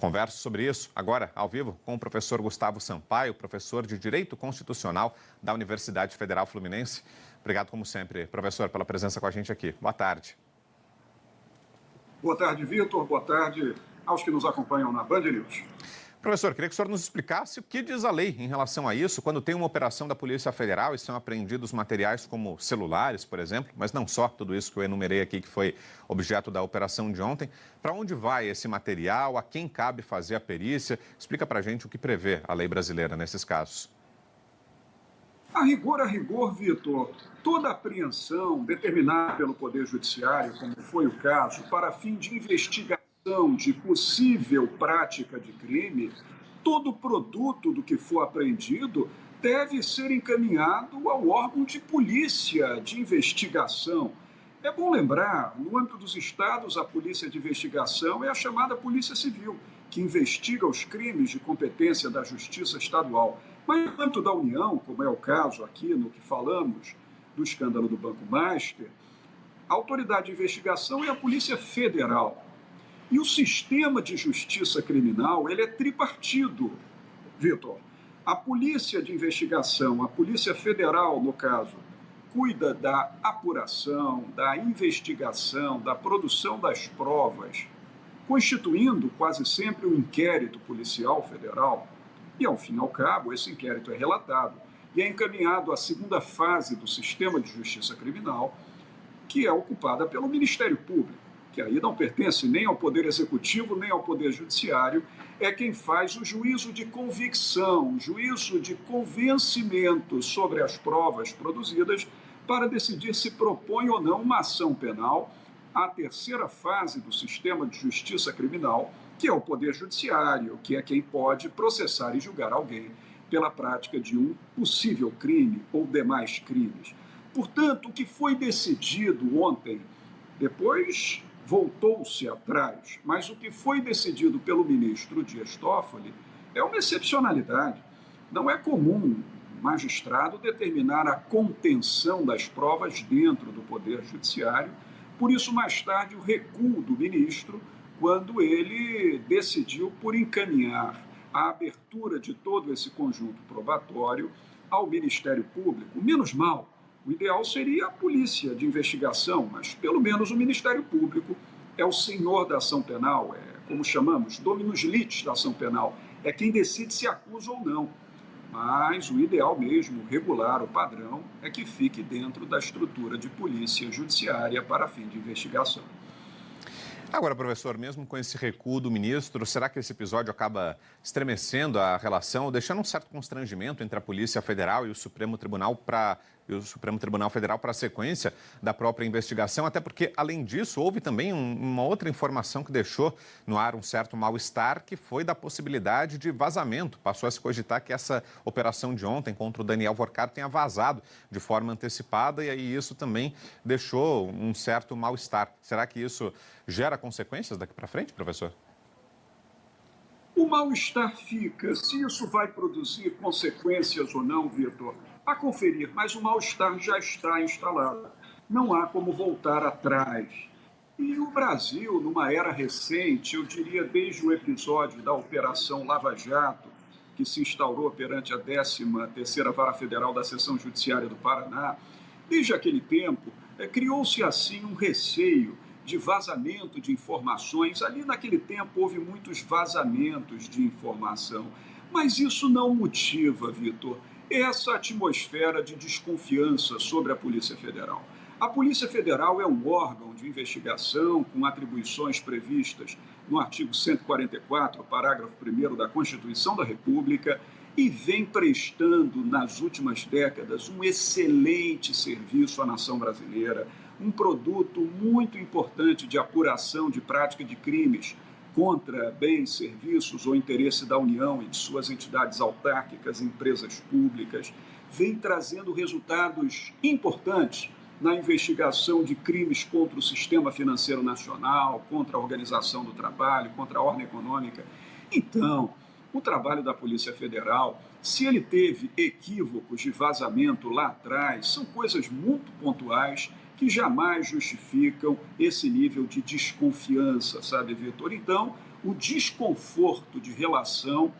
converso sobre isso agora, ao vivo, com o professor Gustavo Sampaio, professor de Direito Constitucional da Universidade Federal Fluminense. Obrigado, como sempre, professor, pela presença com a gente aqui. Boa tarde. Boa tarde, Vitor. Boa tarde aos que nos acompanham na Band News. Professor, queria que o senhor nos explicasse o que diz a lei em relação a isso, quando tem uma operação da Polícia Federal e são apreendidos materiais como celulares, por exemplo, mas não só, tudo isso que eu enumerei aqui que foi objeto da operação de ontem. Para onde vai esse material? A quem cabe fazer a perícia? Explica para a gente o que prevê a lei brasileira nesses casos. A rigor, Vitor, toda apreensão determinada pelo Poder Judiciário, como foi o caso, para fim de investigação de possível prática de crime, todo produto do que for apreendido deve ser encaminhado ao órgão de polícia de investigação. É bom lembrar, no âmbito dos estados, a polícia de investigação é a chamada Polícia Civil, que investiga os crimes de competência da Justiça Estadual. Mas no âmbito da União, como é o caso aqui no que falamos do escândalo do Banco Master, a autoridade de investigação é a Polícia Federal. E o sistema de justiça criminal, ele é tripartido, Vitor. A polícia de investigação, a Polícia Federal, no caso, cuida da apuração, da investigação, da produção das provas, constituindo quase sempre um inquérito policial federal. E, ao fim e ao cabo, esse inquérito é relatado e é encaminhado à segunda fase do sistema de justiça criminal, que é ocupada pelo Ministério Público, que aí não pertence nem ao Poder Executivo, nem ao Poder Judiciário, é quem faz o juízo de convicção, o juízo de convencimento sobre as provas produzidas para decidir se propõe ou não uma ação penal. A terceira fase do sistema de justiça criminal, que é o Poder Judiciário, que é quem pode processar e julgar alguém pela prática de um possível crime ou demais crimes. Portanto, o que foi decidido ontem, depois voltou-se atrás, mas o que foi decidido pelo ministro Dias Toffoli é uma excepcionalidade. Não é comum o magistrado determinar a contenção das provas dentro do Poder Judiciário, por isso, mais tarde, o recuo do ministro, quando ele decidiu por encaminhar a abertura de todo esse conjunto probatório ao Ministério Público. Menos mal. O ideal seria a polícia de investigação, mas pelo menos o Ministério Público é o senhor da ação penal, é como chamamos, dominus litis da ação penal, é quem decide se acusa ou não. Mas o ideal mesmo, regular, o padrão, é que fique dentro da estrutura de polícia judiciária para fim de investigação. Agora, professor, mesmo com esse recuo do ministro, será que esse episódio acaba estremecendo a relação, deixando um certo constrangimento entre a Polícia Federal e o Supremo Tribunal Federal para a sequência da própria investigação? Até porque, além disso, houve também uma outra informação que deixou no ar um certo mal-estar, que foi da possibilidade de vazamento. Passou a se cogitar que essa operação de ontem contra o Daniel Vorcado tenha vazado de forma antecipada e aí isso também deixou um certo mal-estar. Será que isso gera consequências daqui para frente, professor? O mal-estar fica. Se isso vai produzir consequências ou não, Vitor, a conferir, mas o mal-estar já está instalado. Não há como voltar atrás. E o Brasil, numa era recente, eu diria desde o episódio da Operação Lava Jato, que se instaurou perante a 13ª Vara Federal da Seção Judiciária do Paraná, desde aquele tempo, criou-se assim um receio de vazamento de informações. Ali naquele tempo houve muitos vazamentos de informação, mas isso não motiva, Vitor, essa atmosfera de desconfiança sobre a Polícia Federal. A Polícia Federal é um órgão de investigação com atribuições previstas no artigo 144, parágrafo 1º da Constituição da República e vem prestando nas últimas décadas um excelente serviço à nação brasileira, um produto muito importante de apuração de prática de crimes contra bens, serviços ou interesse da União e de suas entidades autárquicas, empresas públicas, vem trazendo resultados importantes na investigação de crimes contra o sistema financeiro nacional, contra a organização do trabalho, contra a ordem econômica. Então, o trabalho da Polícia Federal, se ele teve equívocos de vazamento lá atrás, são coisas muito pontuais que jamais justificam esse nível de desconfiança, sabe, Vitor? Então, o desconforto de relação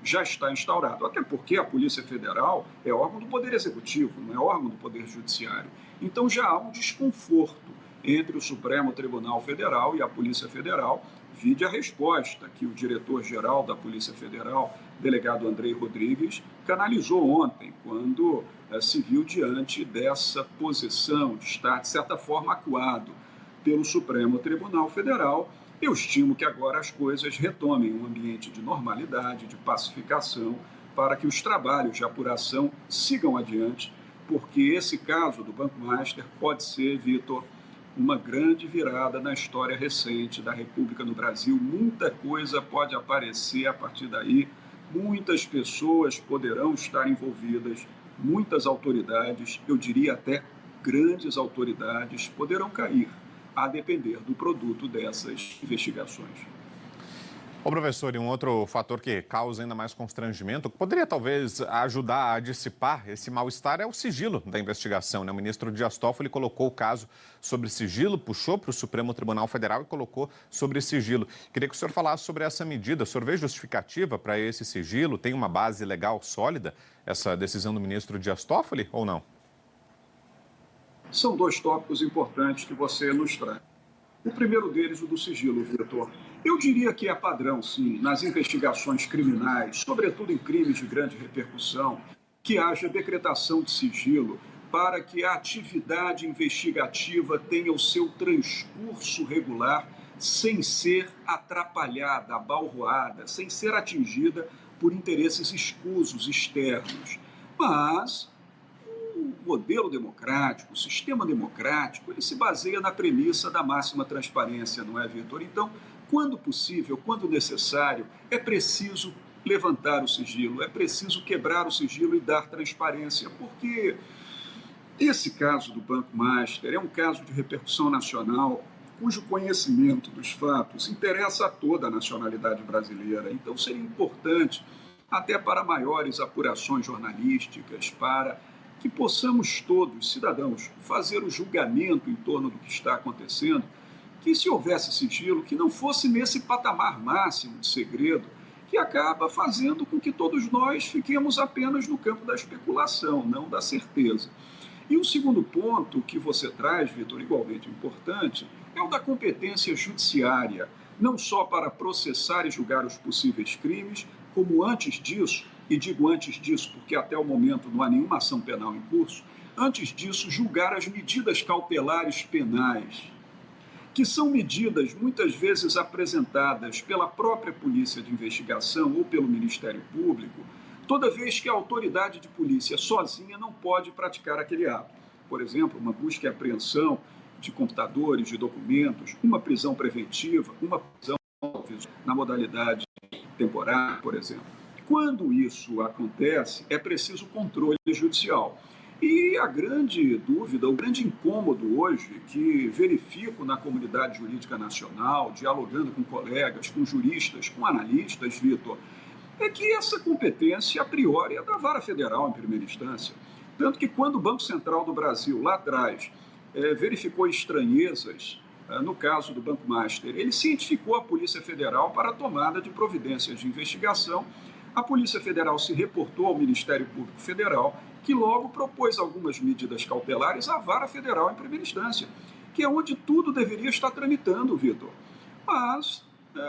já está instaurado. Até porque a Polícia Federal é órgão do Poder Executivo, não é órgão do Poder Judiciário. Então já há um desconforto entre o Supremo Tribunal Federal e a Polícia Federal, vide a resposta que o diretor-geral da Polícia Federal, delegado Andrei Rodrigues, canalizou ontem, quando se viu diante dessa posição de estar, de certa forma, acuado pelo Supremo Tribunal Federal. Eu estimo que agora as coisas retomem um ambiente de normalidade, de pacificação, para que os trabalhos de apuração sigam adiante, porque esse caso do Banco Master pode ser, Vitor, uma grande virada na história recente da República no Brasil. Muita coisa pode aparecer a partir daí, muitas pessoas poderão estar envolvidas, muitas autoridades, eu diria até grandes autoridades, poderão cair, a depender do produto dessas investigações. Ô, professor, e um outro fator que causa ainda mais constrangimento, que poderia talvez ajudar a dissipar esse mal-estar, é o sigilo da investigação, né? O ministro Dias Toffoli colocou o caso sobre sigilo, puxou para o Supremo Tribunal Federal e colocou sobre sigilo. Queria que o senhor falasse sobre essa medida. O senhor vê justificativa para esse sigilo? Tem uma base legal sólida essa decisão do ministro Dias Toffoli ou não? São dois tópicos importantes que você nos traz. O primeiro deles, o do sigilo, Vitor. Eu diria que é padrão, sim, nas investigações criminais, sobretudo em crimes de grande repercussão, que haja decretação de sigilo para que a atividade investigativa tenha o seu transcurso regular, sem ser atrapalhada, abalroada, sem ser atingida por interesses escusos, externos. Mas o modelo democrático, o sistema democrático, ele se baseia na premissa da máxima transparência, não é, Vitor? Então, quando possível, quando necessário, é preciso levantar o sigilo, é preciso quebrar o sigilo e dar transparência, porque esse caso do Banco Master é um caso de repercussão nacional, cujo conhecimento dos fatos interessa a toda a nacionalidade brasileira. Então, seria importante, até para maiores apurações jornalísticas, para que possamos todos, cidadãos, fazer o julgamento em torno do que está acontecendo, que se houvesse sigilo, que não fosse nesse patamar máximo de segredo, que acaba fazendo com que todos nós fiquemos apenas no campo da especulação, não da certeza. E o segundo ponto que você traz, Vitor, igualmente importante, é o da competência judiciária, não só para processar e julgar os possíveis crimes, como antes disso, e digo antes disso porque até o momento não há nenhuma ação penal em curso, antes disso julgar as medidas cautelares penais, que são medidas muitas vezes apresentadas pela própria Polícia de Investigação ou pelo Ministério Público, toda vez que a autoridade de polícia sozinha não pode praticar aquele ato. Por exemplo, uma busca e apreensão de computadores, de documentos, uma prisão preventiva, uma prisão na modalidade temporária, por exemplo. Quando isso acontece, é preciso controle judicial. E a grande dúvida, o grande incômodo hoje, que verifico na comunidade jurídica nacional, dialogando com colegas, com juristas, com analistas, Vitor, é que essa competência, a priori, é da Vara Federal, em primeira instância. Tanto que quando o Banco Central do Brasil, lá atrás, verificou estranhezas, no caso do Banco Master, ele cientificou a Polícia Federal para a tomada de providências de investigação. A Polícia Federal se reportou ao Ministério Público Federal, que logo propôs algumas medidas cautelares à Vara Federal em primeira instância, que é onde tudo deveria estar tramitando, Vitor. Mas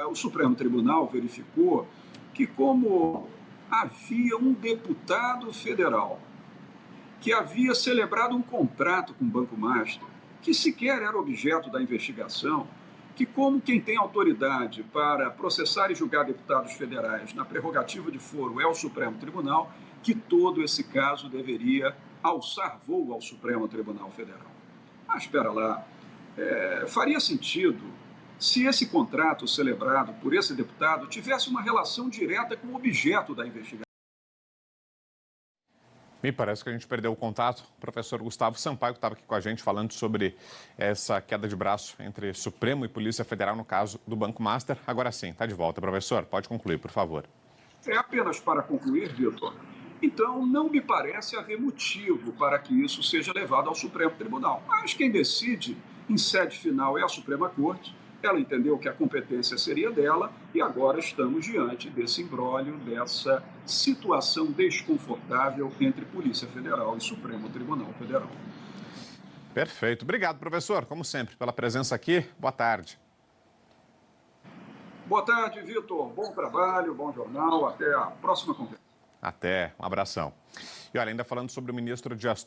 o Supremo Tribunal verificou que, como havia um deputado federal que havia celebrado um contrato com o Banco Master, que sequer era objeto da investigação, que como quem tem autoridade para processar e julgar deputados federais na prerrogativa de foro é o Supremo Tribunal, que todo esse caso deveria alçar voo ao Supremo Tribunal Federal. Mas espera lá, faria sentido se esse contrato celebrado por esse deputado tivesse uma relação direta com o objeto da investigação. Me parece que a gente perdeu o contato. O professor Gustavo Sampaio estava aqui com a gente falando sobre essa queda de braço entre Supremo e Polícia Federal no caso do Banco Master. Agora sim, está de volta. Professor, pode concluir, por favor. Apenas para concluir, Vitor. Então, não me parece haver motivo para que isso seja levado ao Supremo Tribunal. Mas quem decide, em sede final, é a Suprema Corte, ela entendeu que a competência seria dela e agora estamos diante desse imbróglio, dessa situação desconfortável entre Polícia Federal e Supremo Tribunal Federal. Perfeito. Obrigado, professor, como sempre, pela presença aqui. Boa tarde. Boa tarde, Vitor. Bom trabalho, bom jornal. Até a próxima conversa. Até. Um abração. E olha, ainda falando sobre o ministro Dias